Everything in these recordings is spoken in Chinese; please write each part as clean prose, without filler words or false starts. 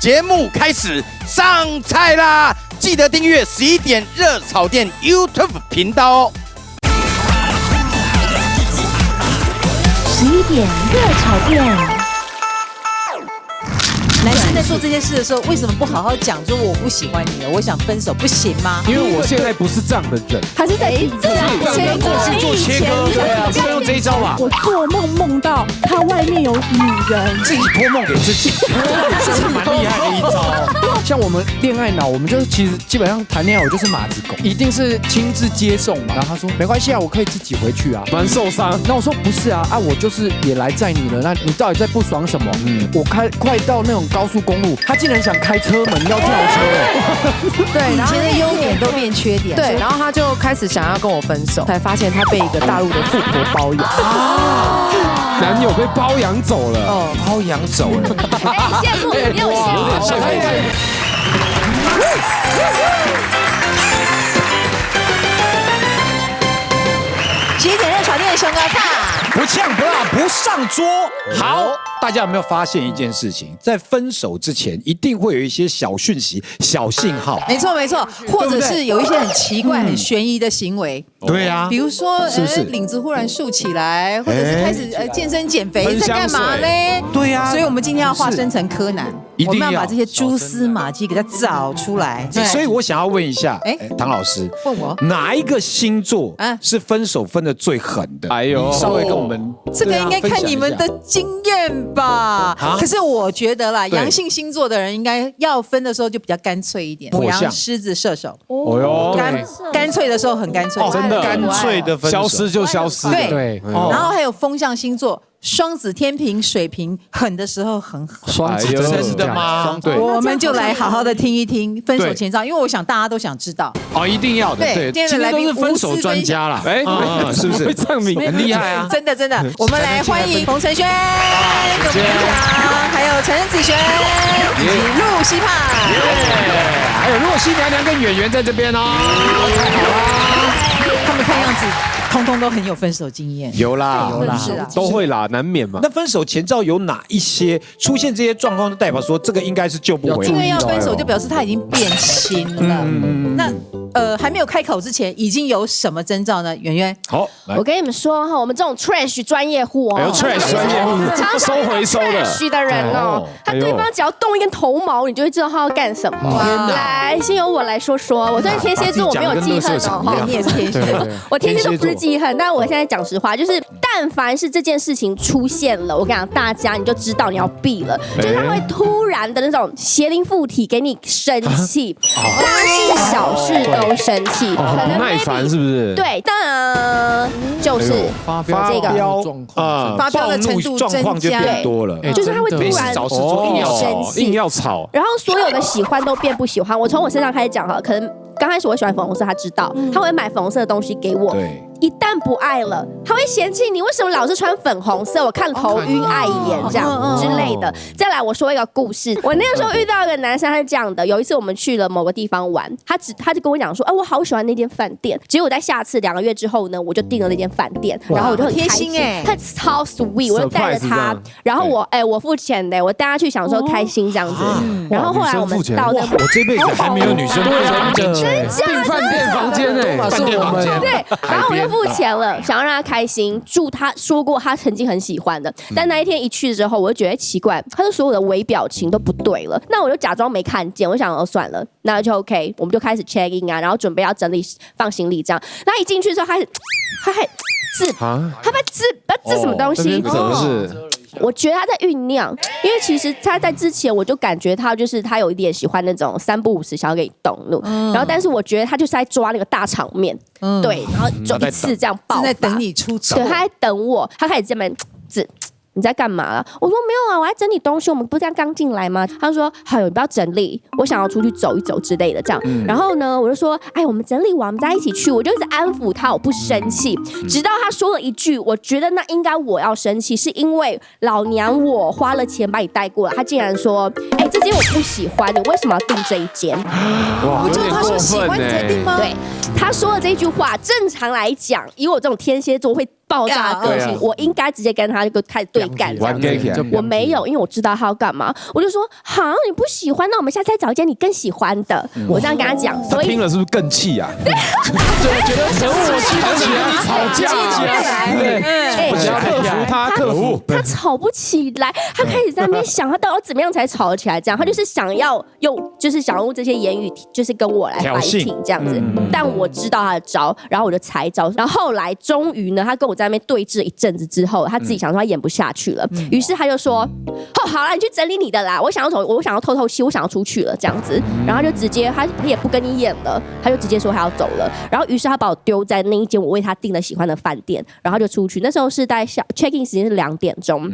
节目开始上菜啦！记得订阅11点热炒店 YouTube 频道哦。11点热炒店。男生在做这件事的时候，为什么不好好讲说我不喜欢你了，我想分手，不行吗？因为我现在不是这样的人，他是在做切割，对啊，不要用这一招吧。我做梦梦到他外面有女人，自己托梦给自己，这是蛮厉害的一招。像我们恋爱脑，我们就是其实基本上谈恋爱，我就是马子狗，一定是亲自接送嘛。然后他说没关系啊，我可以自己回去啊，蛮受伤。那我说不是啊，我就是也来载你了，那你到底在不爽什么？我快到那种高速公路，他竟然想开车门要跳车，对，然后现在优点都变缺点，对，然后他就开始想要跟我分手，才发现他被一个大陆的富婆包养。男友被包养走了，包养走了，羡慕，你有羡慕，羡慕。11点热炒店熊高菜，不呛不辣不上桌。好，大家有没有发现一件事情？在分手之前，一定会有一些小讯息、小信号。没错没错，或者是有一些很奇怪、很悬疑的行为。对啊，比如说，是不是领子忽然竖起来，或者是开始健身减肥，在干嘛嘞？对啊，所以我们今天要化身成柯南，一定要我们要把这些蛛丝马迹给它找出来。所以我想要问一下，唐老师，问我哪一个星座是分手分的最狠的？哎呦，你稍微跟我们这个应该看你们的经验吧。可是我觉得啦，对阳性星座的人应该要分的时候就比较干脆一点。火象牡羊、狮子、射手，哦哟，干脆的时候很干脆，真的干脆的分手，消失就消失。对，对，然后还有风象星座。双子、天秤、水瓶，狠的时候很狠。双子真的吗？对，我们就来好好的听一听分手前兆，因为我想大家都想知道。哦，一定要的。对，今天的来宾都是分手专家啦。哎，是不是？这样明很厉害啊！真的真的，我们来欢迎冯承轩、董明祥，还有陈子璇以及陆希帕，还有若曦娘娘跟演员在这边哦，太好啦！他们看样子通通都很有分手经验。有啦，是啊，都会啦，难免嘛。那分手前兆有哪一些出现这些状况，就代表说这个应该是救不回来。因为要分手就表示他已经变心了。那还没有开口之前，已经有什么征兆呢？圆圆，好，来我跟你们说哈，我们这种 trash 专业户哦，还有 trash 专业户常常收回收的 trash 的人哦，他对方只要动一根头毛，你就会知道他要干什么。来，先由我来说说，我虽然天蝎座，我没有记恨哦，你也是天蝎座，我天蝎座不是记恨，但我现在讲实话，就是但凡是这件事情出现了，我跟你讲，大家你就知道你要避了，就是他会突然的那种邪灵附体给你生气，大事小事都生气，可能耐烦是不是？对，但就是发这个状况，发飙的程度状况就增加变多了，就是他会突然找事做，硬要生气，硬要吵，然后所有的喜欢都变不喜欢。我从我身上开始讲哈，可能刚开始我喜欢粉红色，他知道，他会买粉红色的东西给我。对，一旦不爱了，他会嫌弃你为什么老是穿粉红色，我看了头晕碍眼这样之类的。再来，我说一个故事，我那个时候遇到一个男生，他是这样的。有一次我们去了某个地方玩，他就跟我讲说，我好喜欢那间饭店。结果在下次2个月之后呢，我就订了那间饭店，然后我就很贴开心心哎，他超 sweet， 我就带着他，然后我付钱的，我带他去享受开心这样子。然后后来我们到那，我这辈子还没有女生付钱的，订饭店房间哎，饭店房间对，然后我就付钱了，想要让他开心，祝他说过他曾经很喜欢的，但那一天一去之后，我就觉得奇怪，他的所有的微表情都不对了，那我就假装没看见，我想算了，那就 OK， 我们就开始 check in 啊，然后准备要整理放行李这样，那一进去之后，他还字，他把字什么东西？我觉得他在酝酿，因为其实他在之前我就感觉他就是他有一点喜欢那种3不5时想要给你动怒，然后但是我觉得他就是在抓那个大场面，对，然后就一次这样爆发，在等你出手，对，他在等我，他开始这边你在干嘛啊？我说没有啊，我在整理东西。我们不是刚进来吗？他说：“哎呦，你不要整理，我想要出去走一走之类的。”这样，然后呢，我就说：“哎，我们整理完，我们再一起去。”我就一直安抚他，我不生气。直到他说了一句：“我觉得那应该我要生气，是因为老娘我花了钱把你带过来。”他竟然说：“哎，这间我不喜欢，你为什么要订这一间？”不就他说喜欢你才订吗？对，他说了这句话，正常来讲，以我这种天蝎座会爆炸的个性，我应该直接跟他就开始对干。玩 gay 起来，我没有，因为我知道他要干嘛，我就说好，你不喜欢，那我们下次再找一件你更喜欢的。我这样跟他讲，他所以听了是不是更气啊？觉得和我气不起来，吵架，对，我想克服他，克服他吵不起来，他开始在那边想，他到底要怎么样才吵得起来？这样，他就是想要用这些言语，就是跟我来反挺这样子。但我知道他的招，然后我就猜招，然后后来终于呢，他跟我在那边对峙了一阵子之后，他自己想说他演不下去了，于是他就说：“哦，好了，你去整理你的啦，我想要透透气，我想要出去了这样子。”然后他就直接他也不跟你演了，他就直接说他要走了。然后于是他把我丢在那一间我为他订了喜欢的饭店，然后就出去。那时候是在check in 时间是2点钟。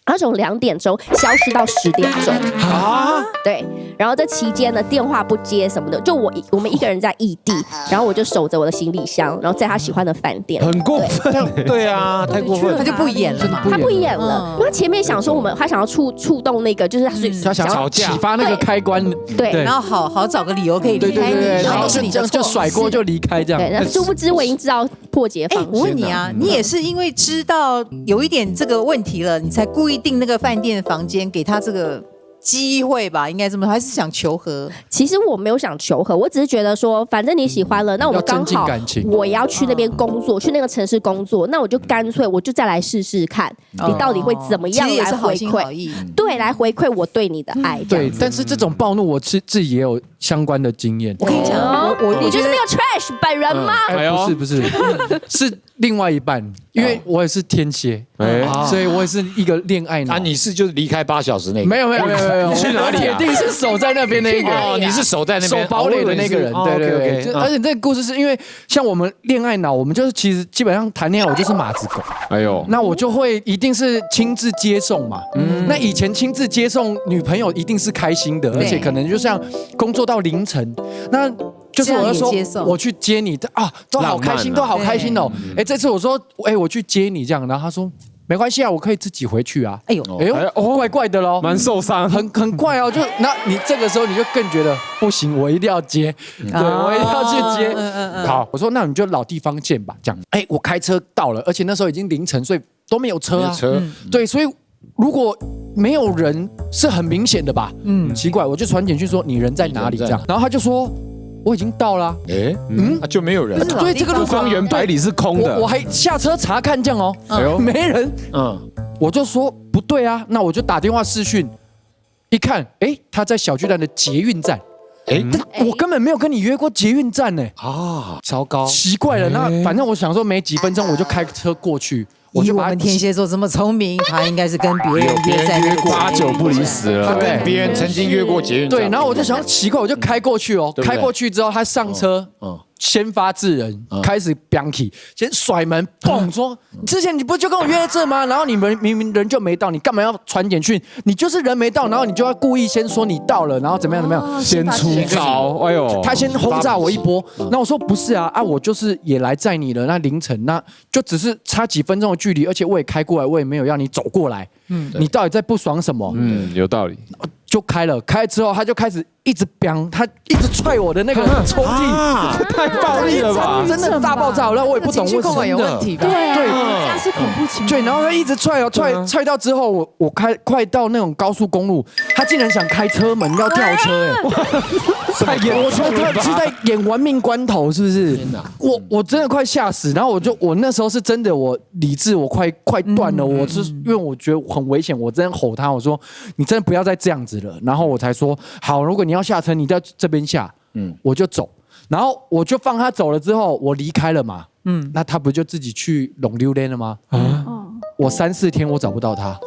他从2点钟消失到10点钟啊，对，然后这期间呢，电话不接什么的，就我们一个人在异地，然后我就守着我的行李箱，然后在他喜欢的饭店，很过分，对啊，太过分，他就不演了嘛，他不演了，因为他前面想说他想要触动那个，就是他想要启发那个开关，对，然后好找个理由可以离开你，然后然后是你的错，就甩锅就离开这样。对，那殊不知我已经知道破解方式。我问你啊，你也是因为知道有一点这个问题了，你才故意订那个饭店的房间给他这个机会吧，应该这么说，还是想求和？其实我没有想求和，我只是觉得说，反正你喜欢了，那我们刚好我也要去那边工作，去那个城市工作，那我就干脆我就再来试试看，你到底会怎么样来回馈？对，来回馈我对你的爱。对，但是这种暴怒，我自己也有相关的经验。我跟你讲，你就是那个 trash 本人吗？不是，是另外一半，因为我也是天蝎，所以我也是一个恋爱脑。你是就是离开8小时那个？没有，你去哪里？铁定是守在那边那一个。哦，你是守在那边守堡垒的那个人。对。而且这个故事是因为像我们恋爱脑，我们就是其实基本上谈恋爱，我就是马子狗。哎呦，那我就会一定是亲自接送嘛。那以前亲自接送女朋友一定是开心的，而且可能就像工作到凌晨，那就是我要说我去接你啊，都好开心，都好开心哦。这次我说我去接你这样，然后他说。没关系啊，我可以自己回去啊。哎呦，怪怪的咯，蛮受伤，很怪哦。就那你这个时候你就更觉得不行，我一定要接，对我一定要去接。好，我说那你就老地方见吧，这样。我开车到了，而且那时候已经凌晨，所以都没有车啊。对，所以如果没有人是很明显的吧？奇怪，我就传简讯说你人在哪里这样，然后他就说。我已经到了，就没有人，所以这个方圆百里是空的，我还下车查看这样哦，没人，我就说不对啊，那我就打电话视讯，一看，他在小巨蛋的捷运站，我根本没有跟你约过捷运站呢，糟糕，奇怪了，那反正我想说没几分钟我就开车过去。以我们天蝎座这么聪明，他应该是跟别人约在那个8、9不离10了。他跟别人曾经约过捷运站。对，然后我就想奇怪，我就开过去哦。开过去之后，他上车，先发制人，开始 bianchi， 先甩门，蹦说：“之前你不就跟我约在这吗？然后你们明明人就没到，你干嘛要传简讯？你就是人没到，然后你就要故意先说你到了，然后怎么样？先出招。哎呦，他先轰炸我一波。那我说不是啊，我就是也来载你了。那凌晨，那就只是差几分钟的距离，而且我也开过来，我也没有让你走过来。你到底在不爽什么？有道理。就开了之后，他就开始一直飙，他一直踹我的那个抽屉，太暴力了吧！真的大爆炸，然后我也不懂为什么有问题吧？对，这是恐怖情人。对，然后他一直踹到之后，我快到那种高速公路，他竟然想开车门要跳车，我觉得他是在演玩命关头，是不是？我真的快吓死，然后我那时候是真的，我理智我快断了，我是因为我觉得很危险，我真的吼他，我说你真的不要再这样子了，然后我才说好，如果你要下车，你在这边下，我就走，然后我就放他走了之后，我离开了嘛，那他不就自己去弄溜达了吗？我3、4天我找不到他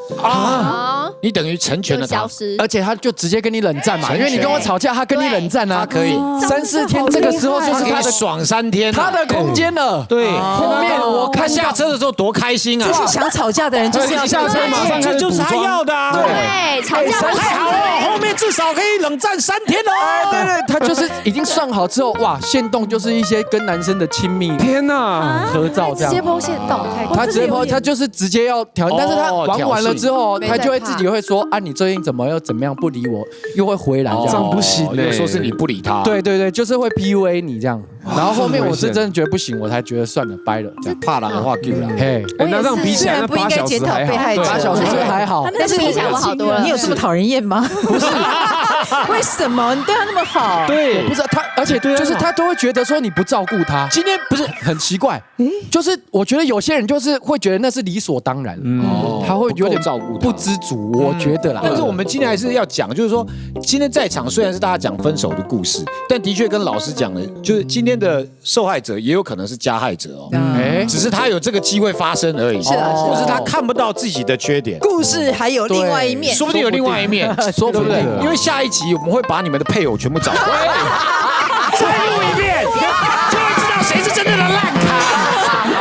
你等于成全了他，而且他就直接跟你冷战嘛，因为你跟我吵架，他跟你冷战啊，他可以3、4天，这个时候就是他的爽3天，他的空间了。对，后面我看下车的时候多开心啊！这些想吵架的人就是要下车马上这就是他要的，对，吵架太好了，后面至少可以冷战3天哦。对，他就是已经算好之后，哇，限动就是一些跟男生的亲密，天哪，合照这样，直接抛限动，他直接抛，他就是直接要挑，但是他玩完了之后，他就会自己会会说啊，你最近怎么又怎么样不理我，又会回来这这样样。不行又说是你不理他，对对对，就是会 PUA 你这样。然后后面我是真的觉得不行，我才觉得算了，掰了这样。怕人的话给啦。嘿，那这样比起来，那虽然不应8小该检讨时还好。被害者， 8小时是还好，但是比起来我好多了你有这么讨人厌吗？不是，为什么你对他那么好？对，不是他，而且就是他都会觉得说你不照顾他。今天不是很奇怪，就是我觉得有些人就是会觉得那是理所当然，他会有点照顾他不知足，我觉得啦。但是我们今天还是要讲，就是说，今天在场虽然是大家讲分手的故事，但的确跟老师讲的，就是今天的受害者也有可能是加害者哦，只是他有这个机会发生而已，是啊是啊或是他看不到自己的缺点，故事还有另外一面，说不定有另外一面，说不定对不对？因为下一集我们会把你们的配偶全部找回来，再录一遍，就会知道谁是真正的烂咖。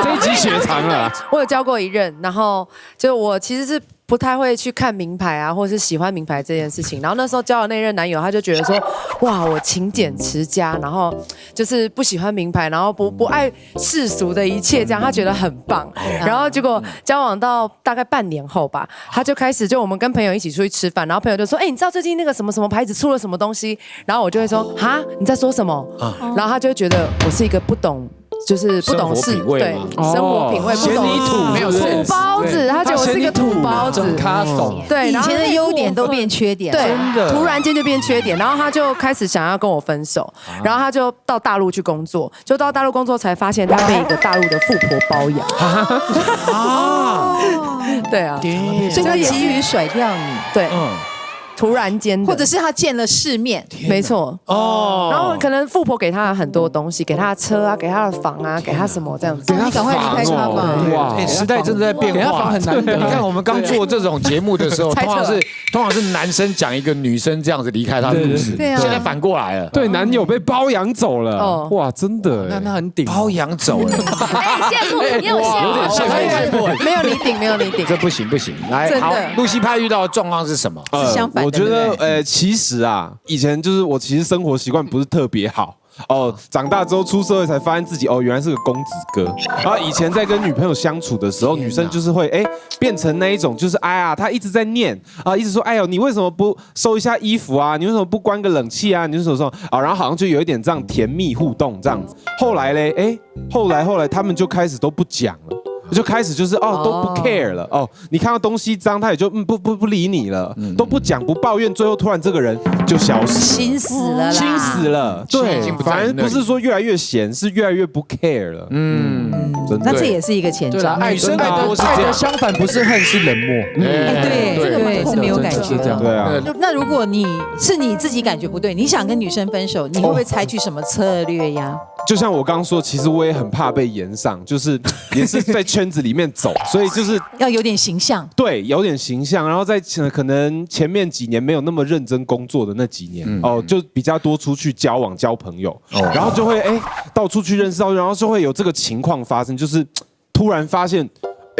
这一集血肠了。我有交过一任，然后就我其实是不太会去看名牌啊，或是喜欢名牌这件事情。然后那时候交的那任男友，他就觉得说，哇，我勤俭持家，然后就是不喜欢名牌，然后不爱世俗的一切，这样他觉得很棒。然后结果交往到大概半年后吧，他就开始就我们跟朋友一起出去吃饭，然后朋友就说，你知道最近那个什么什么牌子出了什么东西？然后我就会说，哈，你在说什么？然后他就会觉得我是一个不懂。就是不懂事，对生活品味不懂，没有土包子，他觉得我是一个土包子，他懂。对，以前的优点都变缺点，对，突然间就变缺点，然后他就开始想要跟我分手，然后他就到大陆去工作，就到大陆工作才发现他被一个大陆的富婆包养。对啊，所以他急于甩掉你，对。突然间的，或者是他见了世面，没错哦。然后可能富婆给他很多东西，给他的车啊，给他的房啊，给他什么这样子。你赶快离开他吧。哇，时代真的在变化，给他房很难得。你看我们刚做这种节目的时候，通常是男生讲一个女生这样子离开他的故事，对啊，现在反过来了，对，男友被包养走了。哇，真的，那很顶，包养走了。羡慕，也有羡慕，有点羡慕，没有你顶，没有你顶，这不行不行。来，好，露西派遇到的状况是什么？相反的。我觉得其实啊，以前就是我其实生活习惯不是特别好。长大之后出社会才发现自己原来是个公子哥。然后以前在跟女朋友相处的时候，女生就是会变成那一种，就是她一直在念啊，一直说你为什么不收一下衣服啊？你为什么不关个冷气啊？你为什么说然后好像就有一点这样甜蜜互动这样子。后来嘞，后来他们就开始都不讲了。就开始就是都不 care 了你看到东西脏他也就不理你了，都不讲不抱怨，最后突然这个人就消失，心死了啦，心死了，对，反而不是说越来越闲，是越来越不 care 了，真的。那这也是一个前兆，女生爱的相反不是恨是冷漠，对，是没有感觉的，对啊。那如果你自己感觉不对，你想跟女生分手，你会不会采取什么策略呀？就像我刚刚说，其实我也很怕被延上，就是也是在圈子里面走，所以就是要有点形象，对，有点形象。然后在可能前面几年没有那么认真工作的那几年，就比较多出去交往交朋友，然后就会到处去认识到，然后就会有这个情况发生，就是突然发现。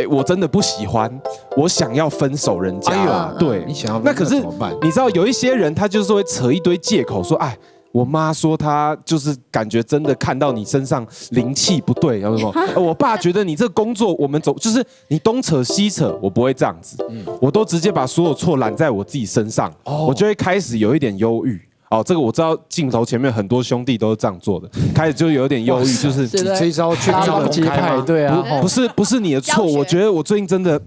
我真的不喜欢，我想要分手人家。对，你想要那可是你知道有一些人他就是会扯一堆借口说，我妈说她就是感觉真的看到你身上灵气不对，然后说，我爸觉得你这工作我们走就是你东扯西扯，我不会这样子，我都直接把所有错揽在我自己身上，我就会开始有一点忧郁。这个我知道，镜头前面很多兄弟都是这样做的，开始就有点忧郁，就是这一招确定要公开吗？对啊，不是你的错，我觉得我最近真的。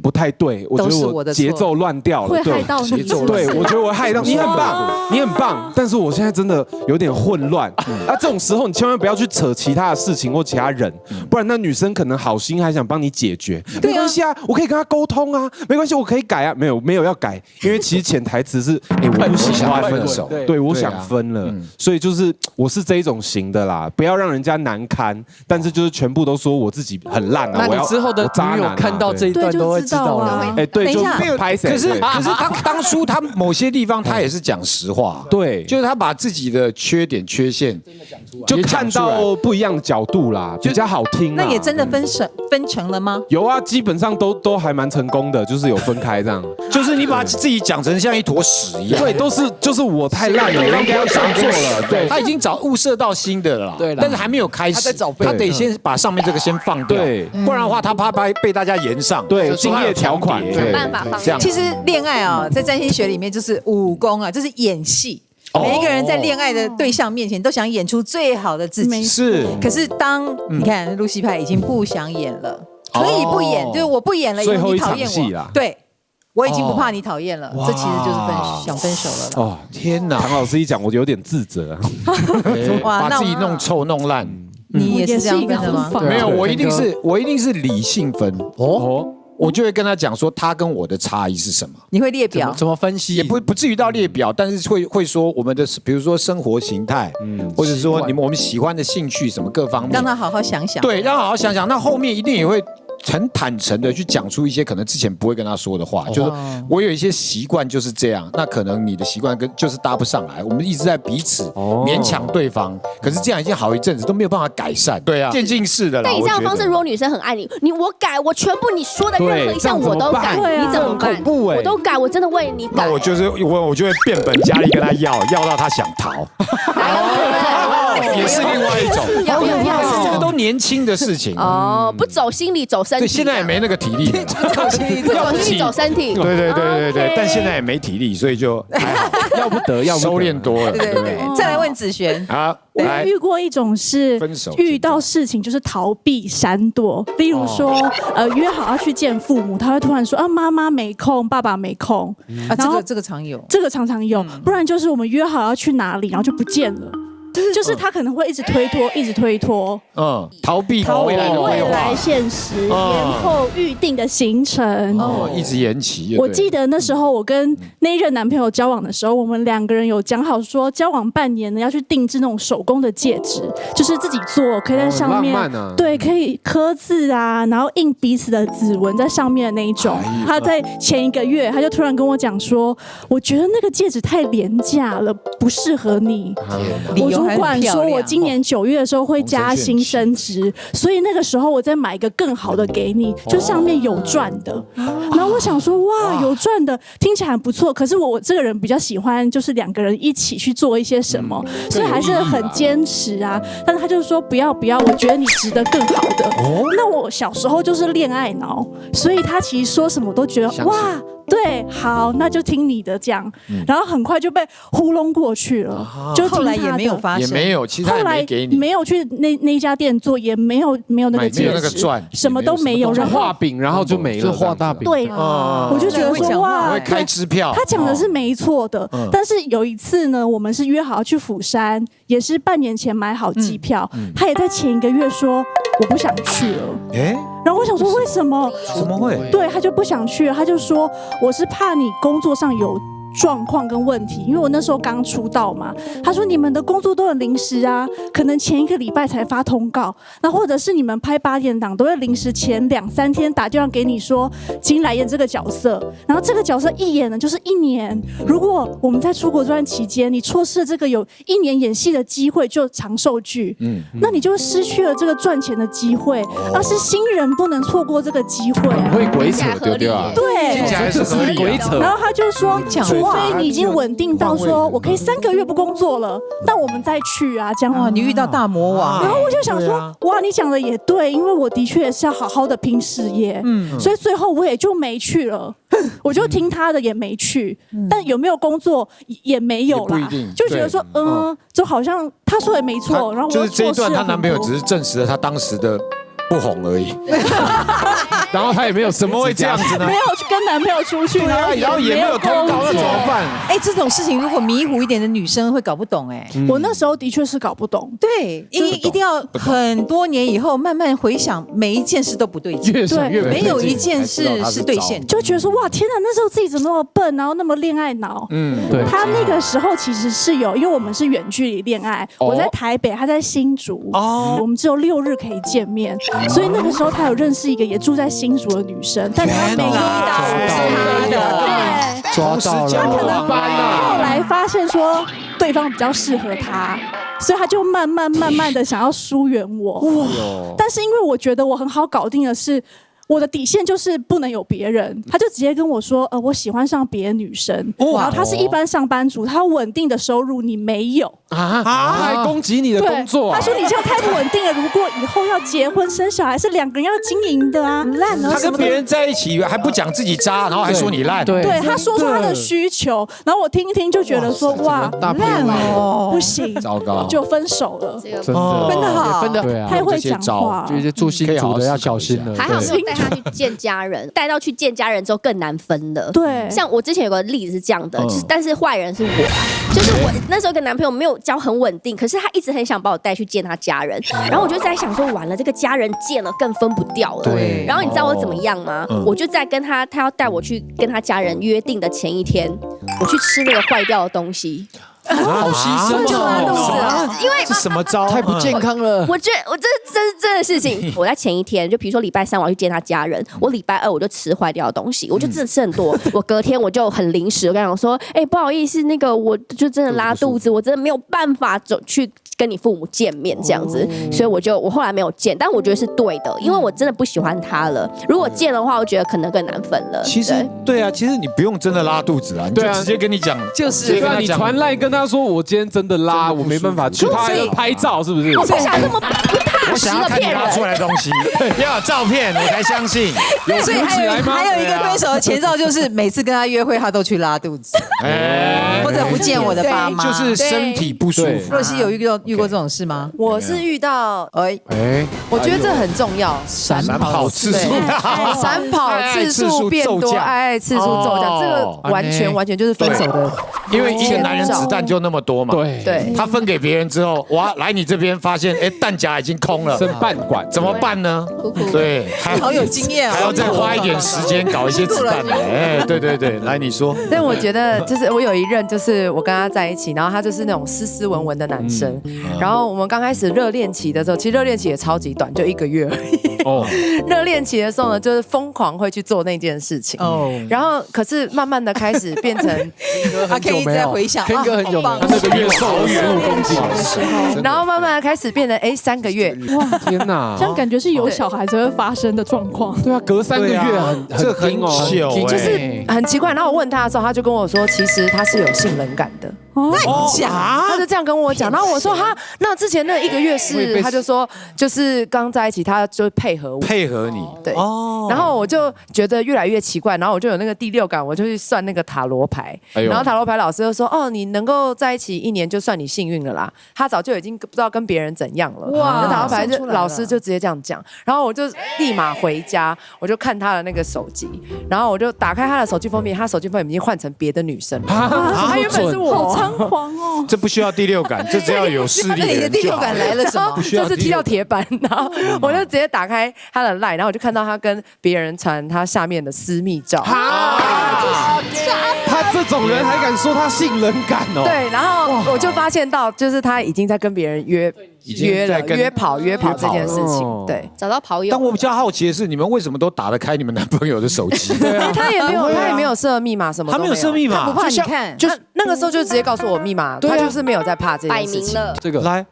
不太对，我觉得我节奏乱掉了，会害到你。对，我觉得我害到你很棒，你很棒，但是我现在真的有点混乱。这种时候你千万不要去扯其他的事情或其他人，不然那女生可能好心还想帮你解决，没关系啊，我可以跟她沟通啊，没关系，我可以改啊，没有要改，因为其实潜台词是我不喜欢分手，对我想分了，所以就是我是这一种型的啦，不要让人家难堪，但是就是全部都说我自己很烂啊，那你之后的女友看到这一段都会知道了。对，就拍谁？可是当初他某些地方他也是讲实话，对，就是他把自己的缺点缺陷就看到不一样的角度啦，比较好听。那也真的分成了吗？有啊，基本上都还蛮成功的，就是有分开这样。就是你把自己讲成像一坨屎一样。对，就是我太烂了，应该要上错了。对，他已经物色到新的了啦，对啦但是还没有开始，他在找备他得先把上面这个先放掉，对不然的话他怕被大家延上，对就说他有竞业条款重叠对办法放这样。其实恋爱啊，在占星学里面就是武功啊，就是演戏。每一个人在恋爱的对象面前都想演出最好的自己，是，可是当你看露西派已经不想演了，可以不演，就是我不演了，以后你讨厌我，对。我已经不怕你讨厌了，这其实就是想分手了啦。哦，天哪！唐老师一讲，我有点自责。把自己弄臭弄烂，你也是这样分的吗？没有，我一定是理性分哦。我就会跟他讲说，他跟我的差异是什么？你会列表怎么分析？也不至于到列表，但是会说我们的，比如说生活形态，或者说我们喜欢的兴趣什么各方面，让他好好想想。对，让他好好想想。那后面一定也会很坦诚的去讲出一些可能之前不会跟他说的话，就是我有一些习惯就是这样，那可能你的习惯就是搭不上来，我们一直在彼此勉强对方，可是这样已经好一阵子都没有办法改善，对啊，渐进式的啦。但你这样的方式，如果女生很爱你，我改，我全部你说的任何一项我都改，你怎么办？恐怖哎，我都改，我真的为你改。那我就会变本加厉跟他要到他想逃，也是另外一种。要这个都年轻的事情哦，不走心理走身体。对，现在也没那个体力，不走心理走身体。对，但现在也没体力，所以就还好，要不得收敛多了。对，再来问子璇啊。我遇过一种是遇到事情就是逃避闪躲，例如说约好要去见父母，他会突然说啊妈妈没空，爸爸没空啊，这个常有，这个常常有，不然就是我们约好要去哪里，然后就不见了。就是他可能会一直推脱，逃避未来现实，延后预定的行程，一直延期。我记得那时候我跟那一任男朋友交往的时候，我们2个人有讲好说，交往半年呢要去定制那种手工的戒指，就是自己做，可以在上面，对，可以刻字啊，然后印彼此的指纹在上面的那一种。他在前1个月，他就突然跟我讲说，我觉得那个戒指太廉价了，不适合你。我主管说我今年9月的时候会加薪升职，所以那个时候我再买一个更好的给你，就上面有钻的。然后我想说，哇，有钻的听起来很不错，可是我这个人比较喜欢就是2个人一起去做一些什么，所以还是很坚持啊。但是他就说不要，我觉得你值得更好的。那我小时候就是恋爱脑，所以他其实说什么都觉得哇。对，好，那就听你的这样，然后很快就被糊弄过去了，就后来也没有发生，也没有，其实他也没给你，没有去那一家店做，也没有那个戒指，什么都没有，然后画饼，然后就没了，就画大饼。对，我就觉得说哇，会开支票，他讲的是没错的，但是有一次呢，我们是约好要去釜山，也是半年前买好机票，他也在前1个月说我不想去了，然后我想说为什么？怎么会？对，他就不想去了，他就说我是怕你工作上有状况跟问题，因为我那时候刚出道嘛。他说你们的工作都很临时啊，可能前1个礼拜才发通告，那或者是你们拍8点档都会临时前2、3天打电话给你说请来演这个角色，然后这个角色一演呢就是1年。如果我们在出国这段期间，你错失了这个有1年演戏的机会，就长寿剧，那你就失去了这个赚钱的机会。而是新人不能错过这个机会啊，会鬼扯对啊，对，听起来是合理鬼扯。然后他就说，除非你已经稳定到说我可以3个月不工作了，那我们再去啊，这样。哇，你遇到大魔王。然后我就想说，哇，你讲的也对，因为我的确是要好好的拼事业，所以最后我也就没去了，我就听他的也没去，但有没有工作也没有啦，就觉得说，就好像他说的没错，然后我就是这一段，她男朋友只是证实了她当时的不红而已，然后他也没有怎么会这样子呢？没有跟男朋友出去，然后也没有通告，那怎么办？这种事情如果迷糊一点的女生会搞不懂我那时候的确是搞不懂，对，一定要很多年以后慢慢回想，每一件事都不对劲，对，没有一件事是兑现，就觉得说哇，天哪，那时候自己怎么那么笨，然后那么恋爱脑。对。他那个时候其实是有，因为我们是远距离恋爱，我在台北，他在新竹，我们只有6日可以见面，所以那个时候他有认识一个也住在新竹的女生，但他没遇到我是他的，对，抓到了，他可能后来发现说对方比较适合他，所以他就慢慢的想要疏远我。但是因为我觉得我很好搞定的是，我的底线就是不能有别人，他就直接跟我说，我喜欢上别的女生，然后他是一般上班族，他有稳定的收入，你没有他还攻击你的工作，他说你这样太不稳定了，如果以后要结婚生小孩，是2个人要经营的啊，烂了。他跟别人在一起还不讲自己渣，然后还说你烂，对，他说出他的需求，然后我听一听就觉得说，哇，烂哦，不行，糟糕，就分手了，真的分得好，分得太会讲话，就一些住新竹的要小心了。还好没有带他去见家人，带到去见家人之后更难分了。对，像我之前有个例子是这样的，但是坏人是我啊，就是我那时候跟男朋友没有交很稳定，可是他一直很想把我带去见他家人，然后我就在想说，完了这个家人见了更分不掉了。对，然后你知道我怎么样吗？我就在跟他要带我去跟他家人约定的前一天，我去吃那个坏掉的东西。好牺牲就拉肚子了，因为是什么招？太不健康了。我觉得这是真的事情。我在前一天，就比如说礼拜3我要去见他家人，我礼拜2我就吃坏掉的东西，我就真的吃很多。我隔天我就很临时，我跟他讲说，不好意思，那个我就真的拉肚子，我真的没有办法走去跟你父母见面这样子，所以我后来没有见，但我觉得是对的，因为我真的不喜欢他了。如果见的话，我觉得可能更难分了。其实对啊，其实你不用真的拉肚子啊，你就直接跟你讲，就是你传赖跟他说，我今天真的拉，我没办法去，他还拍照是不是？我不想那么不踏实的骗人。拉出来的东西要有照片我才相信。所以还有一个分手的前兆就是每次跟他约会，他都去拉肚子，或者不见我的爸妈，就是身体不舒服。若曦有遇过这种事吗？我是遇到，我觉得这很重要，闪跑次数，闪跑次数变多，爱次数骤降，这个完全就是分手的，因为一个男人子弹就那么多嘛。对，他分给别人之后，哇，来你这边发现，弹夹已经空了，剩半管，怎么办呢？对，好有经验，还要再花一点时间搞一些子弹。对，来你说。但我觉得就是我有一任，就是我跟他在一起，然后他就是那种斯斯文文的男生，然后我们刚开始热恋期的时候，其实热恋期也超级短，就1个月而已。热恋期的时候呢，就是疯狂会去做那件事情。然后可是慢慢的开始变成，他可以一直在回想，Ken 哥很久没有，那个月瘦15公斤，然后慢慢的开始变成3个月。哇，天哪，这样感觉是有小孩才会发生的状况。对啊，隔3个月这很久，就是很奇怪。然后我问他的时候，他就跟我说，其实他是有性冷感的。那你讲，他就这样跟我讲，然后我说哈，那之前那1个月是，他就说就是刚在一起，他就配合你，对，然后我就觉得越来越奇怪，然后我就有那个第6感，我就去算那个塔罗牌，然后塔罗牌老师就说，你能够在一起1年就算你幸运了啦，他早就已经不知道跟别人怎样了，哇，那塔罗牌老师就直接这样讲，然后我就立马回家，我就看他的那个手机，然后我就打开他的手机封面，他手机封面已经换成别的女生了，他原本是我。猖狂哦！这不需要第6感，这只要有势力的人就好。你的第6感来了什么？就是踢到铁板，然后我就直接打开他的 LINE， 然后我就看到他跟别人传他下面的私密照。他这种人还敢说他性冷感哦？对，然后我就发现到，就是他已经在跟别人约跑这件事情。对，找到跑友。但我比较好奇的是，你们为什么都打得开你们男朋友的手机？他也没有设密码什么，他没有设密码，不怕你看，就那个时候就直接告诉我密码，他就是没有在怕这件事情。摆明了，这个来，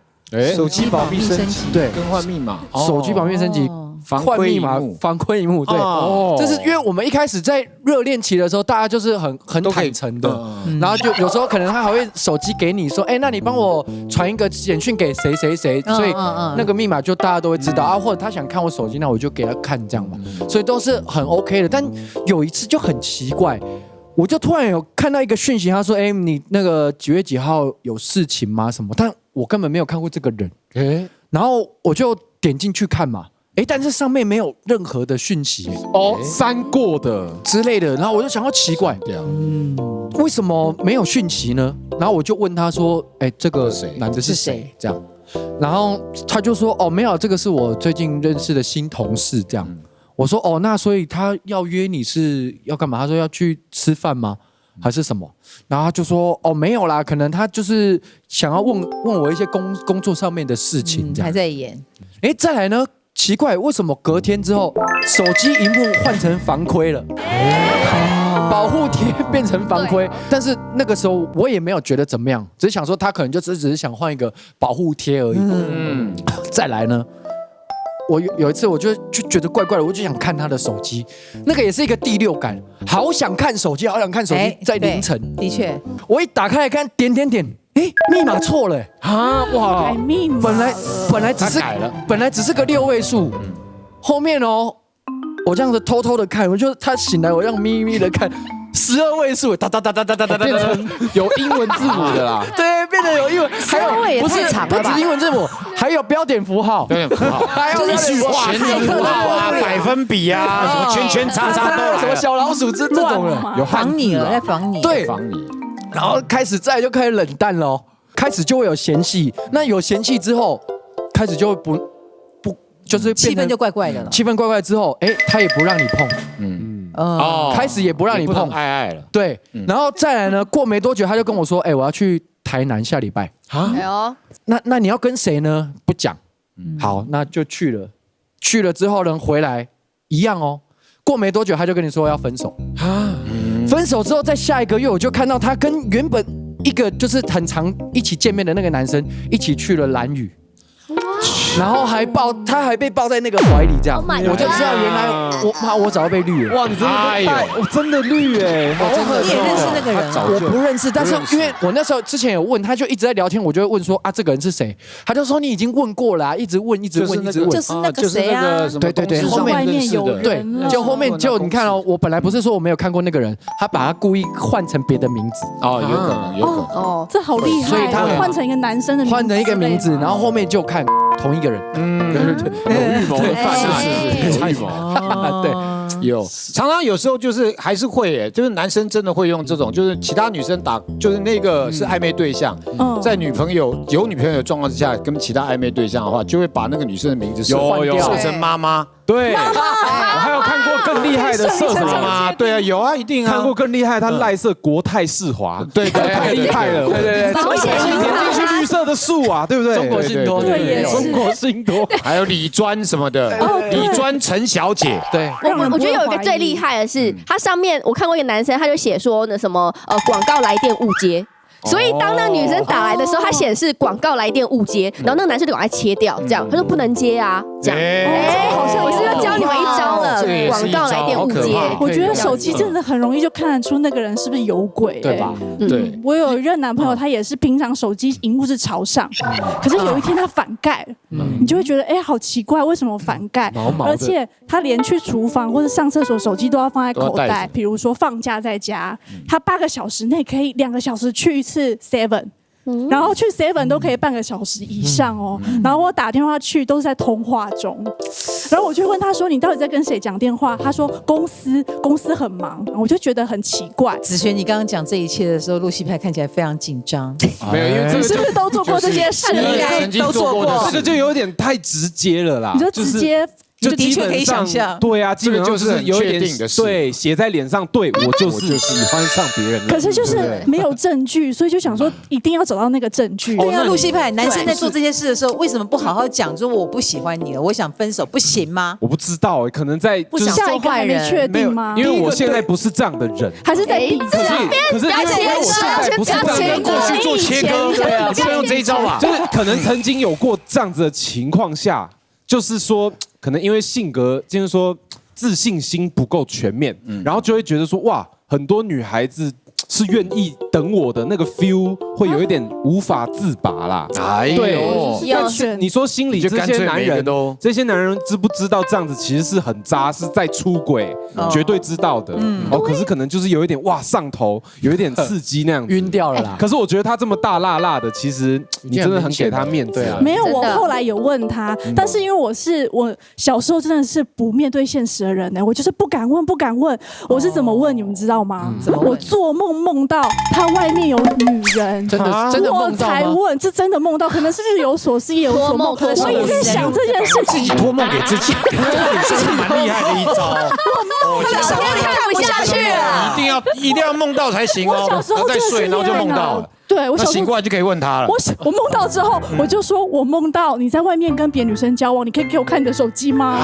手机保密升级，对，更换密码，手机保密升级。换密码，防窥荧幕，对，就是因为我们一开始在热恋期的时候，大家就是很坦诚的，然后就有时候可能他还会手机给你说，那你帮我传一个简讯给谁谁谁，所以那个密码就大家都会知道啊，或者他想看我手机，那我就给他看这样嘛，所以都是很 OK 的。但有一次就很奇怪，我就突然有看到一个讯息，他说，你那个几月几号有事情吗？什么？但我根本没有看过这个人，然后我就点进去看嘛。但是上面没有任何的讯息删过的之类的，然后我就想到奇怪，为什么没有讯息呢？然后我就问他说，这个男的是谁？这样，然后他就说，没有，这个是我最近认识的新同事。这样，我说，那所以他要约你是要干嘛？他说要去吃饭吗？还是什么？然后他就说，没有啦，可能他就是想要问我一些工作上面的事情，这样还在演。再来呢？奇怪，为什么隔天之后手机荧幕换成防窥了？保护贴变成防窥，但是那个时候我也没有觉得怎么样，只是想说他可能就只是想换一个保护贴而已。再来呢，我有一次我就觉得怪怪的，我就想看他的手机，那个也是一个第六感，好想看手机，在凌晨。的确，我一打开来看，点，密码错了啊！哇，改密码，本来只是个6位数，后面我这样子偷偷的看，我就他醒来，我这样咪咪的看，12位数，哒，变成有英文字母的啦。对，变得有英文，还有不是英文字母，还有标点符号，还有一句话全字符号啊，百分比啊，什么圈叉都来了，什么小老鼠这种的，有防你了，在防你，对，防你。然后再就开始冷淡了，开始就会有嫌弃。那有嫌弃之后，开始就会不就是气氛就怪怪的了。气氛怪怪之后，他也不让你碰，开始也不让你碰，爱了。对，然后再来呢，过没多久他就跟我说，我要去台南下礼拜啊。那你要跟谁呢？不讲。好，那就去了。去了之后呢，回来一样哦。过没多久他就跟你说要分手啊。分手之后，在下一个月我就看到他跟原本一个就是很常一起见面的那个男生一起去了兰屿，然后他还被抱在那个怀里这样，我就知道原来我早就被绿了。哇，你真的我真的绿哎！你也认识那个人？我不认识，但是因为我那时候之前有问，他就一直在聊天，我就会问说这个人是谁？他就说你已经问过了，一直问，就是那个谁啊？对，后面有人，对，就后面就你看我本来不是说我没有看过那个人，他把他故意换成别的名字有可能这好厉害，所以他换成一个男生的名字，换成一个名字，然后后面就看同一个人，对，有预谋的犯是预谋，对，常常有时候就是还是会就是男生真的会用这种，就是其他女生就是那个是暧昧对象，在有女朋友的状况之下，跟其他暧昧对象的话，就会把那个女生的名字设成妈妈。对，我还有看过更厉害的设什么吗？对啊，有啊，一定啊，看过更厉害，他赖设国泰世华，对，太厉害了，对，点进去绿色的树啊，对不对？中国信托，对，中国信托，还有李专什么的，李专陈小姐，对，我觉得有一个最厉害的是，他上面我看过一个男生，他就写说那什么广告来电误接。所以当那女生打来的时候，它显示广告来电误接，然后那个男生就赶快切掉，这样他说不能接啊，这样。我是要教你们一招了，广告来电误接。我觉得手机真的很容易就看得出那个人是不是有鬼，对吧？对，我有一任男朋友，他也是平常手机荧幕是朝上，可是有一天他反盖，你就会觉得好奇怪，为什么反盖？而且他连去厨房或者上厕所，手机都要放在口袋。比如说放假在家，他8个小时内可以2个小时去一次 Seven， 然后去 Seven 都可以半个小时以上哦。然后我打电话去都是在通话中，然后我就问他说：“你到底在跟谁讲电话？”他说：“公司很忙。”我就觉得很奇怪。子璇，你刚刚讲这一切的时候，露西派看起来非常紧张。没有，因为你是不是都做过这些事？应该都做过。这个就有点太直接了啦。你就直接。就的确可以想象，对啊，基本上就是有一点对写在脸上，对我就是喜欢上别人。可是就是没有证据，所以就想说一定要找到那个证据。对啊，露西派，男生在做这些事的时候，为什么不好好讲说我不喜欢你了，我想分手，不行吗？我不知道，可能在不想做坏人，确定吗？因为我现在不是这样的人，还是在比较。可是因为我现在不是这样的人，过去做切割，对啊，不要用这一招吧。就是可能曾经有过这样子的情况下。就是说，可能因为性格，就是说自信心不够全面，然后就会觉得说，哇，很多女孩子是愿意等我的那个 feel 会有一点无法自拔啦。对，你说心里这些男人知不知道这样子其实是很渣，是在出轨，绝对知道的。可是可能就是有一点哇上头，有一点刺激那样子，晕掉了啦。可是我觉得他这么大辣辣的，其实你真的很给他面子啊。没有，我后来有问他，但是因为我小时候真的是不面对现实的人呢，我就是不敢问。我是怎么问你们知道吗？我做梦到他外面有女人，真的我才问，这真的梦到，可能是日有所思夜有所梦。我也在想这件事情，自己托梦给自己，这是蛮厉害的一招。我看不下去了，一定要梦到才行哦。我小时候再睡，然后就梦到了。对，我醒过来就可以问他了。我梦到之后，我就说我梦到你在外面跟别的女生交往，你可以给我看你的手机吗？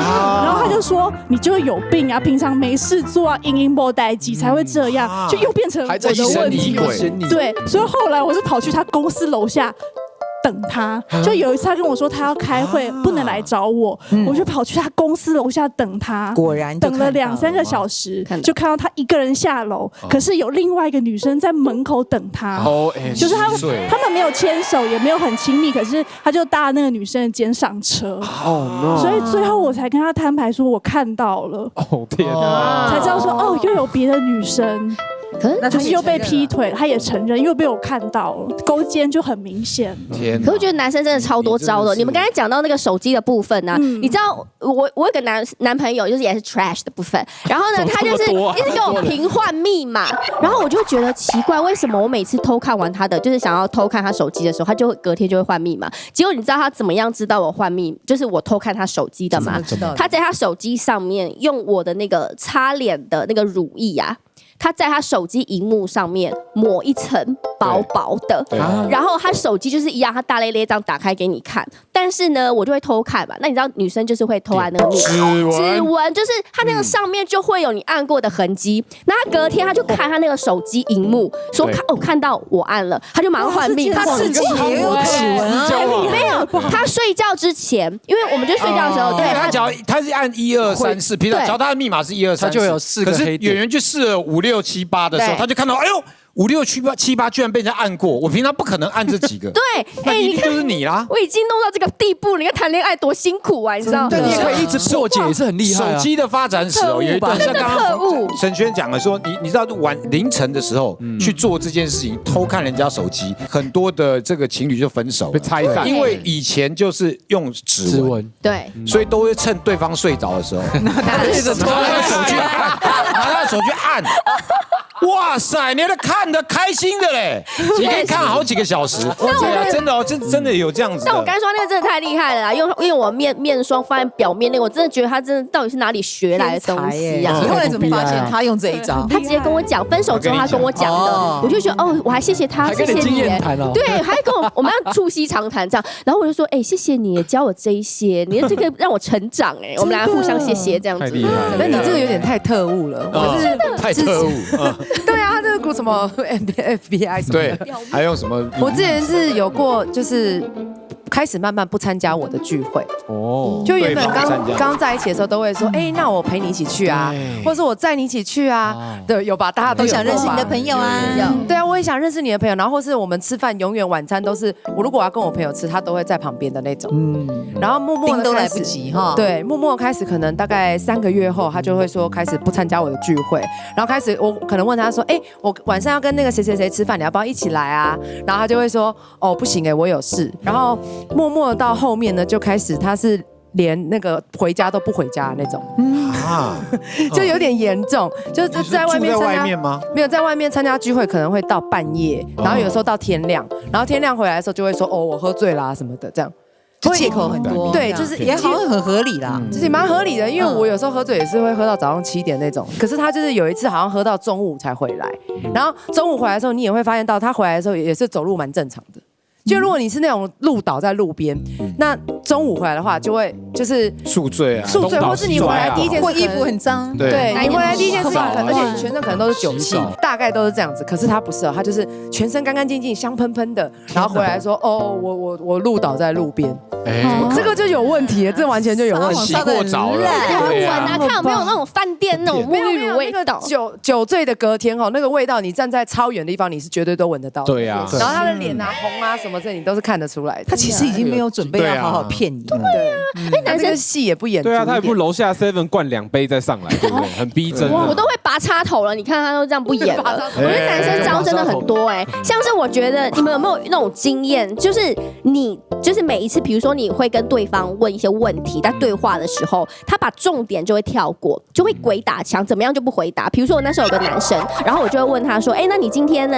然后他就说你就有病啊，平常没事做啊，阴波待机才会这样，就又变成我的问题。对，所以后来我是跑去他公司楼下。等他。就有一次他跟我说他要开会，不能来找我，我就跑去他公司楼下等他。果然等了2-3个小时，就看到他一个人下楼，可是有另外一个女生在门口等他。就是他们没有牵手，也没有很亲密，可是他就搭那个女生的肩上车。所以最后我才跟他摊牌说，我看到了。天哪！才知道说又有别的女生。可是就是又被劈腿，他也承认，又被我看到了，勾肩就很明显。天，可是我觉得男生真的超多招的。你们刚才讲到那个手机的部分呢，你知道我有个男朋友，就是也是 trash 的部分，然后呢，他就是一直跟我频换密码，然后我就觉得奇怪，为什么我每次偷看完他的，就是想要偷看他手机的时候，他就会隔天就会换密码。结果你知道他怎么样知道我换密，就是我偷看他手机的吗？他在他手机上面用我的那个擦脸的那个乳液啊。他在他手机荧幕上面抹一层薄薄的，然后他手机就是一样，他大咧咧这样打开给你看。但是呢，我就会偷看嘛。那你知道女生就是会偷按那个指纹，就是他那个上面就会有你按过的痕迹。那他隔天他就看他那个手机荧幕，说看到我按了，他就马上换密码。他自己也有指纹啊？没有，他睡觉之前，因为我们就睡觉的时候，对他是按1234，比如说他的密码是1234，他就有4个黑点。可是演员去试了5、6、7、8的时候，他就看到，哎呦，5、6、7、8居然被人家按过，我平常不可能按这几个。对，那一定就是你啦。我已经弄到这个地步，你看谈恋爱多辛苦啊，你知道吗？对，你也可以一直破解，也是很厉害。手机的发展史有一段像刚刚沈轩讲的说，你知道凌晨的时候去做这件事情，偷看人家手机，很多的这个情侣就分手，被拆散。因为以前就是用指纹，对，所以都会趁对方睡着的时候，拿他的手去按。哇塞，你看得开心的嘞，你可以看好几个小时。对啊，真的哦，真的有这样子。但我刚才说那个真的太厉害了啦，因为我面霜放在表面那个，我真的觉得他真的到底是哪里学来的东西啊？你后来怎么发现他用这一招？他直接跟我讲，分手之后他跟我讲的，我就觉得我还谢谢他，谢谢你。对，还跟我们要促膝长谈这样，然后我就说谢谢你教我这一些，你的这个让我成长我们俩互相谢谢这样子。太厉害了，那你这个有点太特务了，我是太特务。对啊，他这个什么 FBI 什么的，对，还有什么？我之前是有过，就是开始慢慢不参加我的聚会。就原本刚在一起的时候都会说，那我陪你一起去啊，或者是我载你一起去啊，对，有吧？大家都想认识你的朋友啊，对啊，我也想认识你的朋友，然后或是我们吃饭，永远晚餐都是我如果要跟我朋友吃，他都会在旁边的那种，然后默默的都来不及哈，对，默默开始可能大概3个月后，他就会说开始不参加我的聚会，然后开始我可能问他说，我晚上要跟那个谁谁谁吃饭，你要不要一起来啊？然后他就会说，不行我有事，然后默默到后面呢，就开始他是连那个回家都不回家的那种，就有点严重，就是在外面参加吗？没有在外面参加聚会，可能会到半夜，然后有时候到天亮，然后天亮回来的时候就会说，我喝醉啦什么的这样。借口很多，对，就是也好像很合理啦，就是蛮合理的，因为我有时候喝醉也是会喝到早上7点那种，可是他就是有一次好像喝到中午才回来，然后中午回来的时候，你也会发现到他回来的时候也是走路蛮正常的。就如果你是那种路倒在路边，那中午回来的话，就会就是宿醉，或是你回来第一件事，或衣服很脏，对，你回来第一件事情，而且你全身可能都是酒气，大概都是这样子。可是他不是他就是全身干干净净、香喷喷的，然后回来说，我路倒在路边，这个就有问题了，这完全就有问题，洗过澡了，很稳啊，看有没有那种饭店那种沐浴乳味道，酒醉的隔天那个味道，你站在超远的地方，你是绝对都闻得到。对啊，然后他的脸啊红啊什么这你都是看得出来的。他其实已经没有准备要好好骗你。对啊，男生戏也不演。对啊，他也不楼下 7灌2杯再上来，对不对？很逼真。我都会拔插头了，你看他都这样不演了。我觉得男生招真的很多像是我觉得你们有没有那种经验，就是你就是每一次，比如说你会跟对方问一些问题，在对话的时候，他把重点就会跳过，就会鬼打墙，怎么样就不回答。比如说我那时候有个男生，然后我就会问他说，那你今天呢？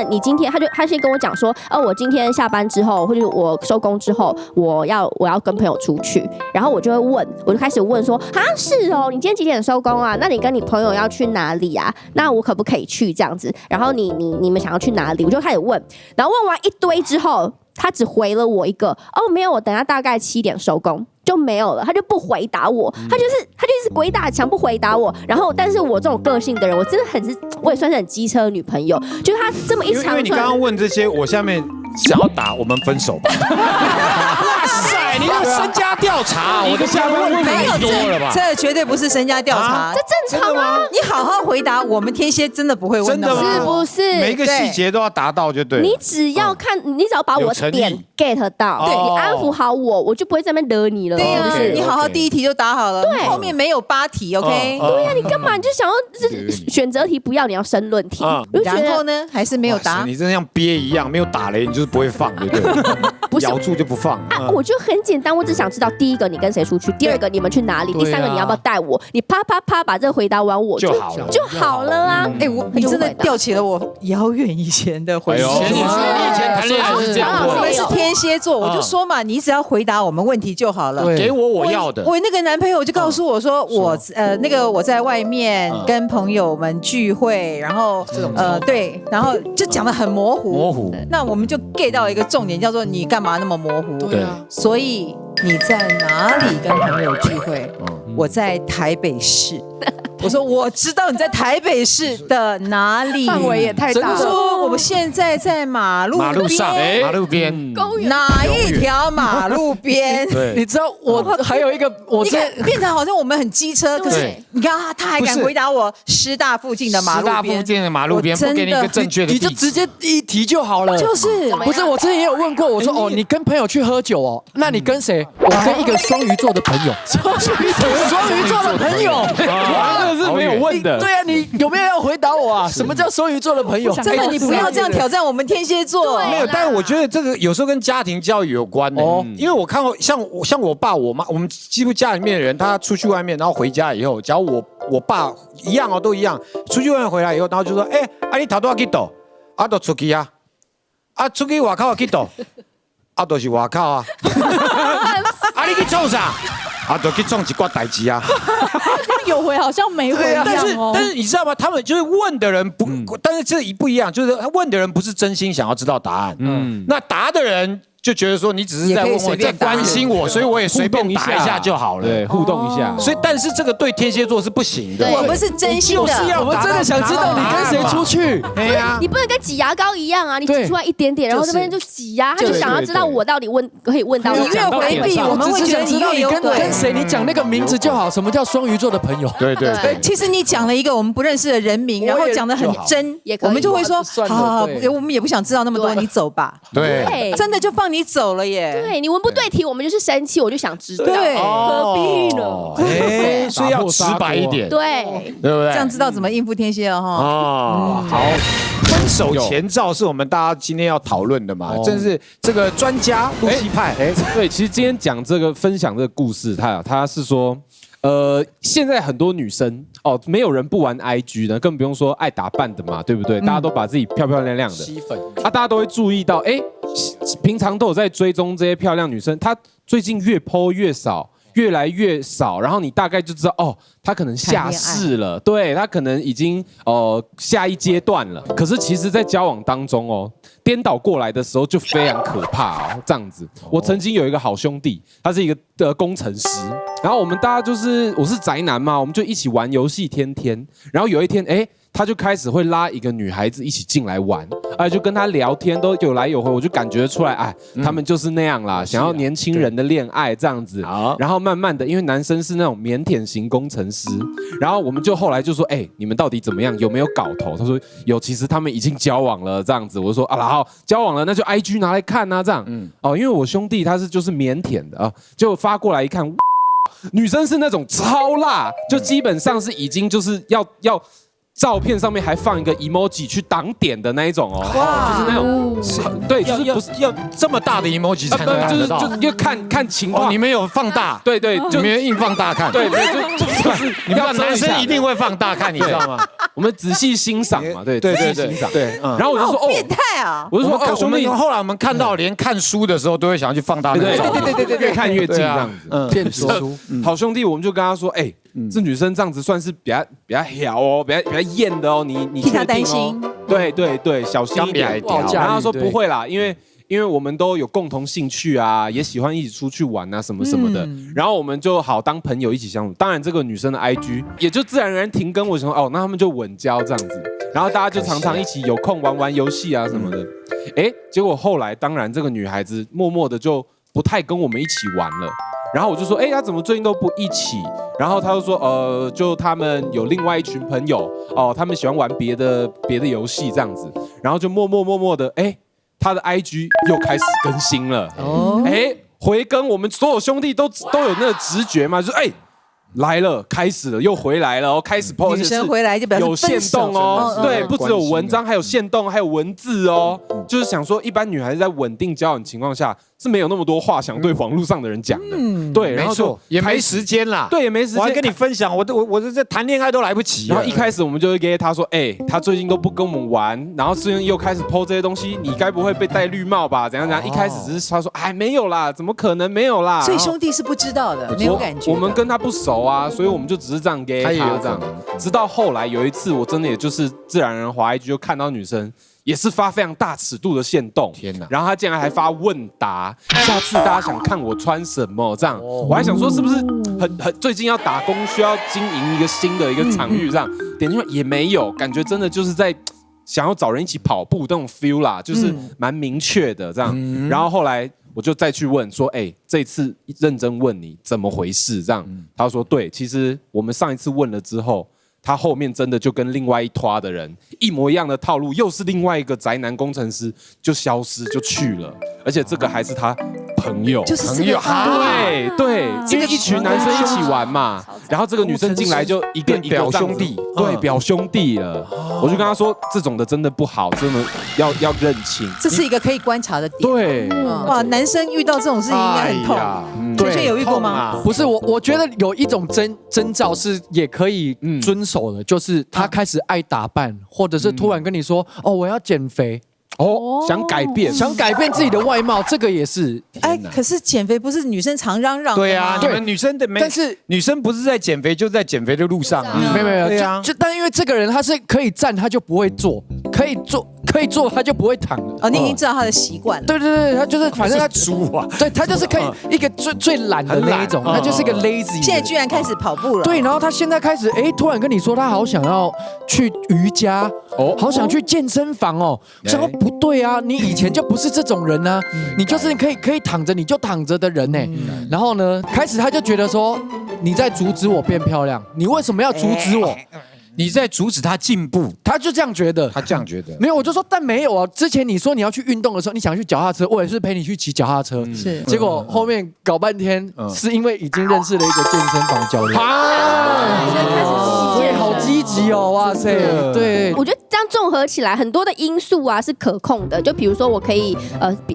他先跟我讲说，我今天下班之后，或者我收工之后，我要跟朋友出去，然后我就会问，我就开始问说，是哦，你今天几点收工啊？那你跟你朋友要去哪里啊？那我可不可以去这样子？然后你们想要去哪里？我就开始问，然后问完一堆之后，他只回了我一个，没有，我等下大概7点收工。就没有了，他就不回答我，他就是鬼打墙不回答我。然后，但是我这种个性的人，我也算是很机车的女朋友，就是他这么一长串。因为你刚刚问这些，我下面想要打我们分手吧？哇塞，你要身家调查，我的下面问太多了吧？这绝对不是身家调查，这正常吗？你好好回答，我们天蝎真的不会问真的吗？是不是？每一个细节都要达到就对了。你只要看，你只要把我点 get 到，对你安抚好我就不会在那边惹你了。对呀，你好好第一题就答好了，对，后面没有8题 ，OK？对呀，你干嘛？你就想要选择题不要，你要申论题。然后呢，还是没有答。你真的像鳖一样，没有打雷，你就是不会放，对不对？不是咬住就不放。我就很简单，我只想知道第一个你跟谁出去，第二个你们去哪里，第三个你要不要带我？你啪啪啪把这个回答完，我就好了啊！哎，你真的吊起了我遥远以前的回忆。以前谈恋爱是这样，我们是天蝎座，我就说嘛，你只要回答我们问题就好了。给我要的。我那个男朋友就告诉我说，我在外面跟朋友们聚会，然后对，然后就讲得很模糊。那我们就 get 到一个重点，叫做你干嘛那么模糊？对，所以你在哪里跟朋友聚会？我在台北市。我说我知道你在台北市的哪里，范围也太大了。说我们现在在马路上，马路边，公园哪一条马路边？对，你知道我还有一个，我这变成好像我们很机车，可是你看他还敢回答我师大附近的马路边，师大附近的马路边，不给你一个正确的地址，你就直接一题就好了。就是不是我之前也有问过，我说哦，你跟朋友去喝酒哦，那你跟谁？我跟一个双鱼座的朋友，双鱼座的朋友，这个是没有问的。对啊，你有没有要回答我啊？什么叫双鱼座的朋友？真的，你不要这样挑战我们天蝎座。没有，但是我觉得这个有时候跟家庭教育有关的。因为我看过，像我爸我妈，我们几乎家里面的人，他出去外面，然后回家以后，假如我爸一样哦，都一样，出去外面回来以后，然后就说，你头多去倒，都出去啊，出去外口去倒，都是外口啊，你去创啥？就去创一挂代志啊。有回好像没回一样哦。但是你知道吗？他们就是问的人不，但是这不一样，就是问的人不是真心想要知道答案，那答的人就觉得说你只是在问我，在关心我，所以我也随便答一下就好了，对，互动一下。所以，但是这个对天蝎座是不行的。我们是真心的，我们真的想知道你跟谁出去。你不能跟挤牙膏一样啊！你挤出来一点点，然后这边就挤呀，他就想要知道我到底可以问到。你越回避，我们会觉得你越有鬼。跟谁？你讲那个名字就好。什么叫双鱼座的朋友？对。其实你讲了一个我们不认识的人名，然后讲得很真，我们就会说好，我们也不想知道那么多，你走吧。对，真的就放你走了耶。对，你文不对题，我们就是生气，我就想知道。对，何必呢？所以要直白一点。对，对不对？这样知道怎么应付天蝎了哈。好。分手前兆是我们大家今天要讨论的嘛？正是这个专家露西派。对，其实今天讲这个分享这个故事，他是说，现在很多女生没有人不玩 IG 的，更不用说爱打扮的嘛，对不对？大家都把自己漂漂亮亮的，吸粉大家都会注意到，平常都有在追踪这些漂亮女生，她最近越 po 越少。越来越少，然后你大概就知道他可能下世了，对他可能已经下一阶段了。可是其实，在交往当中颠倒过来的时候就非常可怕这样子。我曾经有一个好兄弟，他是一个工程师，然后我们大家我是宅男嘛，我们就一起玩游戏天天。然后有一天他就开始会拉一个女孩子一起进来玩，就跟他聊天，都有来有回，我就感觉出来，他们就是那样啦，想要年轻人的恋爱这样子。然后慢慢的，因为男生是那种腼腆型工程师，然后我们就后来就说，你们到底怎么样？有没有搞头？他说有，其实他们已经交往了这样子。我就说然后交往了，那就 IG 拿来看啊这样。因为我兄弟他就是腼腆的就发过来一看，女生是那种超辣，就基本上是已经就是要。照片上面还放一个 emoji 去挡点的那一种就是那种，对，就是不是要这么大的 emoji 才能挡得到，就看情况。你们有放大？对，就你们硬放大看。对，就是你们男生一定会放大看，你知道吗？我们仔细欣赏嘛，对，仔细欣赏。对，然后我就说变态啊！我就说兄弟，后来我们看到连看书的时候都会想要去放大那个照片，对，越看越近这样子。骗书，好兄弟，我们就跟他说，这女生这样子算是比较挑比较艳的你替她担心。对，小心一点。然后他说不会啦，因为我们都有共同兴趣啊，也喜欢一起出去玩啊，什么什么的。然后我们就好当朋友一起相处。当然，这个女生的 IG 也就自然而然停更。我想说那他们就稳交这样子。然后大家就常常一起有空玩游戏啊什么的。结果后来当然这个女孩子默默的就不太跟我们一起玩了。然后我就说，她怎么最近都不一起？然后她就说，就他们有另外一群朋友他们喜欢玩别的游戏这样子。然后就默默的，她的 IG 又开始更新了。回更，我们所有兄弟都有那个直觉嘛，就是来了，开始了，又回来了，开始 po 女生回来就表示有限动哦，对，不只有文章，还有限动，还有文字哦，就是想说，一般女孩子在稳定交往情况下是没有那么多话想对网络上的人讲的，对，然后就也没时间啦，对，也没时间，我还跟你分享，我这谈恋爱都来不及。然后一开始我们就会给他说，他最近都不跟我们玩，然后最近又开始 po 这些东西，你该不会被戴绿帽吧？怎样？一开始只是他说，没有啦，怎么可能没有啦？所以兄弟是不知道的，没有感觉。我们跟他不熟啊，所以我们就只是这样给他这样。直到后来有一次，我真的也就是自然而然滑IG就看到女生。也是发非常大尺度的限动，天哪！然后他竟然还发问答，下次大家想看我穿什么这样，我还想说是不是很最近要打工，需要经营一个新的一个场域这样，点进去也没有，感觉真的就是在想要找人一起跑步那种 feel 啦，就是蛮明确的这样。然后后来我就再去问说，这次认真问你怎么回事这样，他说对，其实我们上一次问了之后。他后面真的就跟另外一拖的人一模一样的套路，又是另外一个宅男工程师，就消失就去了，而且这个还是他朋友，就是朋友，对，因为一群男生一起玩嘛，然后这个女生进来就一个表兄弟，对，表兄弟了。我就跟他说，这种的真的不好，真的要认清，这是一个可以观察的点。对，哇，男生遇到这种事情应该很痛。圈圈有遇过吗？不是我觉得有一种征兆是也可以遵守的，就是他开始爱打扮，或者是突然跟你说，我要减肥。想改变自己的外貌，这个也是。可是减肥不是女生常嚷嚷的吗？对啊，你们女生的但是女生不是在减肥，就在减肥的路上啊。没有，对啊，但因为这个人他是可以站，他就不会坐；可以坐，他就不会躺。你已经知道他的习惯了。对，他就是反正他猪啊，对他就是可以一个最懒的那一种，他就是个 lazy。现在居然开始跑步了。对，然后他现在开始突然跟你说他好想要去瑜伽，好想去健身房哦。我想说不对啊，你以前就不是这种人啊，你就是可以躺着你就躺着的人呢。然后呢，开始他就觉得说你在阻止我变漂亮，你为什么要阻止我？你在阻止他进步，他就这样觉得。他这样觉得，没有，我就说，但没有啊。之前你说你要去运动的时候，你想去脚踏车，我也是陪你去骑脚踏车。是，结果后面搞半天，是因为已经认识了一个健身房教练。对，好积极哦，哇塞！对，我觉得这样综合起来，很多的因素啊是可控的。就比如说，我可以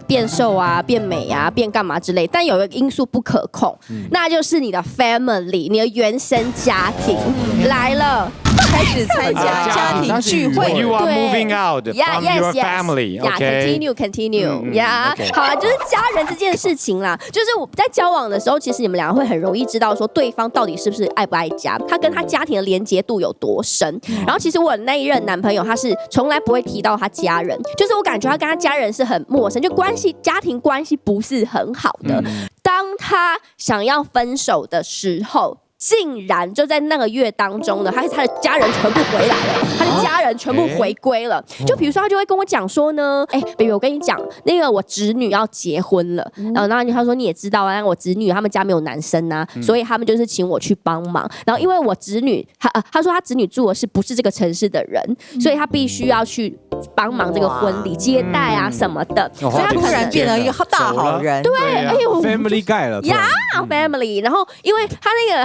变瘦啊、变美啊、变干嘛之类，但有一个因素不可控，那就是你的 family， 你的原生家庭来了。开始参加家庭聚会 ，You are moving out from your family. Continue. 呀，好啊，就是家人这件事情啦。就是我在交往的时候，其实你们两个会很容易知道说对方到底是不是爱不爱家，他跟他家庭的连结度有多深。然后其实我那一任男朋友他是从来不会提到他家人，就是我感觉他跟他家人是很陌生，就家庭关系不是很好的。当他想要分手的时候。竟然就在那个月当中呢，他的家人全部回来了，他的家人全部回归了。就比如说，他就会跟我讲说呢，baby， 我跟你讲，那个我侄女要结婚了，然后他说你也知道啊，我侄女他们家没有男生啊，所以他们就是请我去帮忙。然后因为我侄女，他说他侄女住的是不是这个城市的人，所以他必须要去帮忙这个婚礼接待啊什么的，所以他突然变成一个大好人。对，family guy 了呀，family。然后因为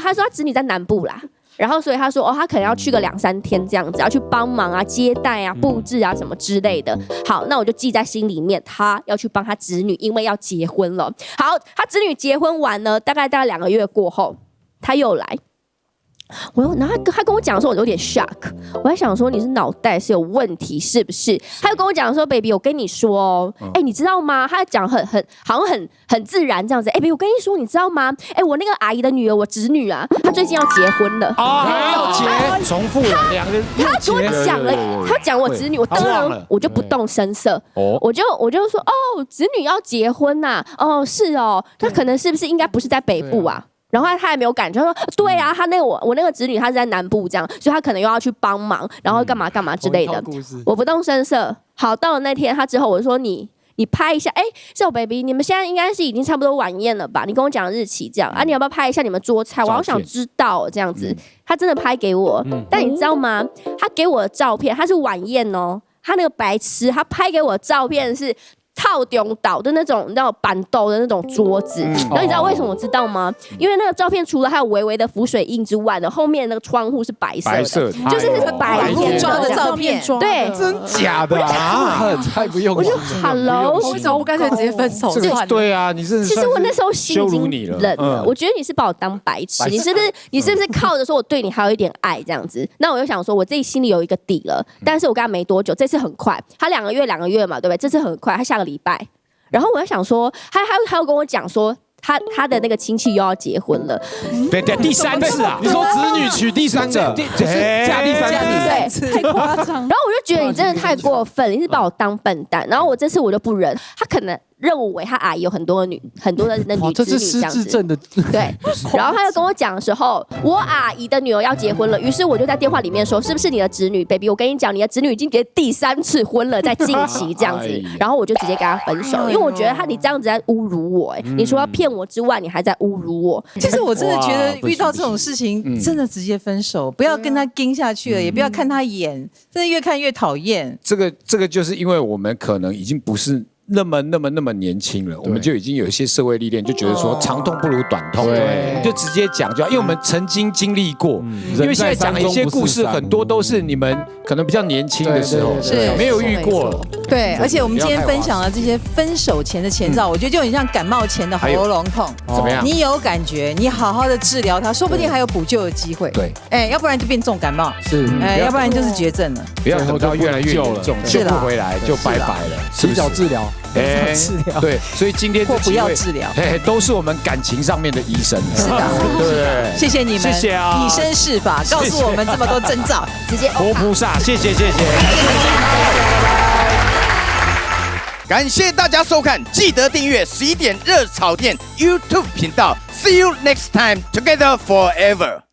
他说他侄女在南部啦，然后所以他说他可能要去个2-3天这样子，要去帮忙啊、接待啊、布置啊什么之类的。好，那我就记在心里面，他要去帮他侄女，因为要结婚了。好，他侄女结婚完呢，大概2个月过后，他又来。然后他跟我讲说，我有点 shock， 我在想说你是脑袋是有问题是不是？他就跟我讲说 ，baby， 我跟你说哦，你知道吗？他讲好像很自然这样子。baby， 我跟你说，你知道吗？我那个阿姨的女儿，我侄女啊，她最近要结婚了。要结，重复了2个。他跟我讲了，他讲我侄女，我当然我就不动声色，我就说侄女要结婚呐，是哦，她可能是不是应该不是在北部啊？然后他还没有感觉，他说对啊，他那个我那个侄女她是在南部这样，所以他可能又要去帮忙，然后干嘛干嘛之类的。我不动声色。好，到了那天他之后，我就说你拍一下，小 baby， 你们现在应该是已经差不多晚宴了吧？你跟我讲日期这样啊，你要不要拍一下你们桌菜？我好想知道这样子。他真的拍给我，但你知道吗？他给我的照片，他是晚宴哦，他那个白痴，他拍给我的照片是套中岛的那种板豆的那种桌子，然后你知道为什么我知道吗？因为那个照片除了还有微微的浮水印之外呢，后面那个窗户是白色的，就是白天装的照片，对，真假的啊？太不用心了。我就 Hello， 为什么不干脆直接分手算了？对啊，你是其实我那时候心已经冷了，我觉得你是把我当白痴，你是不是靠着说我对你还有一点爱这样子？那我就想说，我自己心里有一个底了，但是我跟他没多久，这次很快，他2个月嘛，对不对？这次很快，他下个礼拜。然后我在想说，他又跟我讲说，他的那个亲戚又要结婚了，对，第3次啊！你说子女娶第3个，就是嫁第3次，太夸张。然后我就觉得你真的太过分，你是把我当笨蛋。然后我这次我就不忍，他可能认为他阿姨有很多的女子女这样子，对。然后他又跟我讲的时候，我阿姨的女儿要结婚了，于是我就在电话里面说，是不是你的侄女 baby？ 我跟你讲，你的侄女已经结第3次婚了，在近期这样子。然后我就直接跟他分手，因为我觉得你这样子在侮辱我，你除了骗我之外，你还在侮辱我。其实我真的觉得遇到这种事情，真的直接分手，不要跟他盯下去了，也不要看他演，真的越看越讨厌。这个就是因为我们可能已经不是那么年轻了，我们就已经有一些社会历练，就觉得说长痛不如短痛，就直接讲就好，因为我们曾经经历过。因为现在讲的一些故事很多都是你们可能比较年轻的时候没有遇过。对，而且我们今天分享了这些分手前的前兆，我觉得就很像感冒前的喉咙痛，怎么样？你有感觉，你好好的治疗它，说不定还有补救的机会。对，要不然就变重感冒，是，要不然就是绝症了。不要等到越来越严重，救不回来就拜拜了，提早治疗。对，所以今天或不要治疗，都是我们感情上面的医生。是的，对，谢谢你们，谢谢啊，以身试法，告诉我们这么多征兆，直接活菩萨，谢谢。感谢大家收看，记得订阅11点热炒店 YouTube 频道。See you next time, together forever.